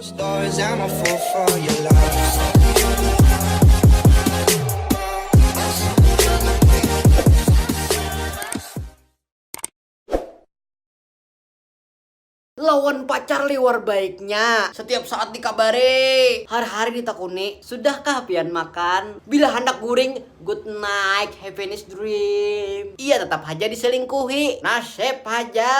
Stories, I'm a fool for your love. Lawan pacar liwar baiknya. Setiap saat dikabari, hari-hari ditakuni, sudahkah pian makan? Bila hendak guring, good night, happiness dream. Ia tetap aja diselingkuhi. Nasib aja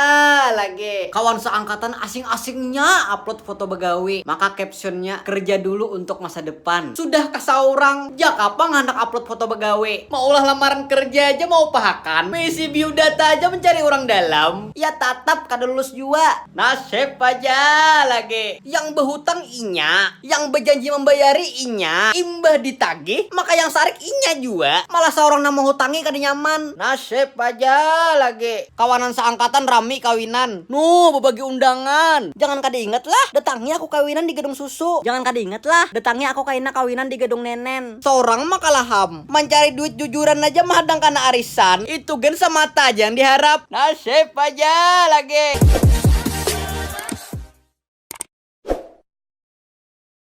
lagi. Kawan seangkatan asing-asingnya upload foto begawi. Maka captionnya, kerja dulu untuk masa depan. Sudahkah seorang? Ya kapan hendak upload foto begawi? Maulah lamaran kerja aja mau pahakan. Misi biodata aja mencari orang dalam. Ya tatap kada lulus juga. Nasib aja lagi. Yang berhutang inya, yang berjanji membayari inya, imbah ditagih, maka yang sarik inya juga. Malah seorang nama hutangi kada nyaman. Nasib aja lagi. Kawanan seangkatan rami kawinan. Berbagi undangan. Jangan kada inget lah, datangnya aku kawinan di gedung susu. Jangan kada inget lah, datangnya aku kawinan di gedung nenen. Seorang mah kalaham. Mencari duit jujuran aja mahadang kana arisan. Itu gen semata aja yang diharap. Nasib aja lagi.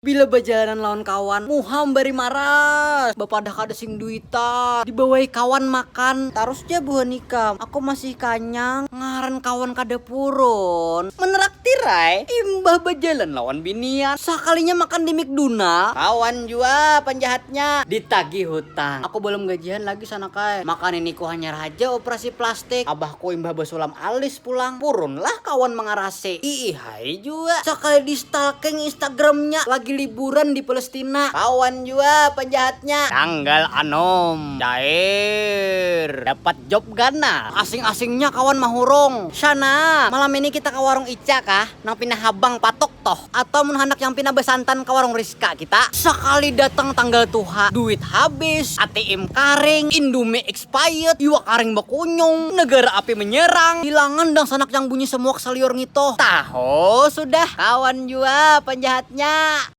Bila berjalanan lawan kawan, muham bari maras. Bapak dah kada sing duita. Dibawai kawan makan. Tarusnya buah nikam. Aku masih kanyang. Ngaran kawan kada purun. Meneraktir ay. Imbah berjalan lawan binian. Sekalinya makan di McDonald. Kawan jua penjahatnya. Ditagih hutang. Aku belum gajian lagi sana kai. Makan ini ku hanya raja operasi plastik. Abahku imbah basulam alis pulang. Purun lah kawan mengarasi. Ih hai jua. Sekali di stalking Instagramnya. Lagi liburan di Palestina. Kawan juga penjahatnya. Tanggal anom. Cair. Dapat job gana. Asing-asingnya kawan mahurung. Sana. Malam ini kita ke warung Ica kah? Nang pindah habang patok toh. Atau menhandak yang pindah besantan ke warung Rizka kita. Sekali datang tanggal tuha. Duit habis. ATM karing. Indomie expired. Iwa karing bakunyong. Negara api menyerang. Hilangan dan sanak yang bunyi semua kesalior ngito. Tahu sudah. Kawan juga penjahatnya.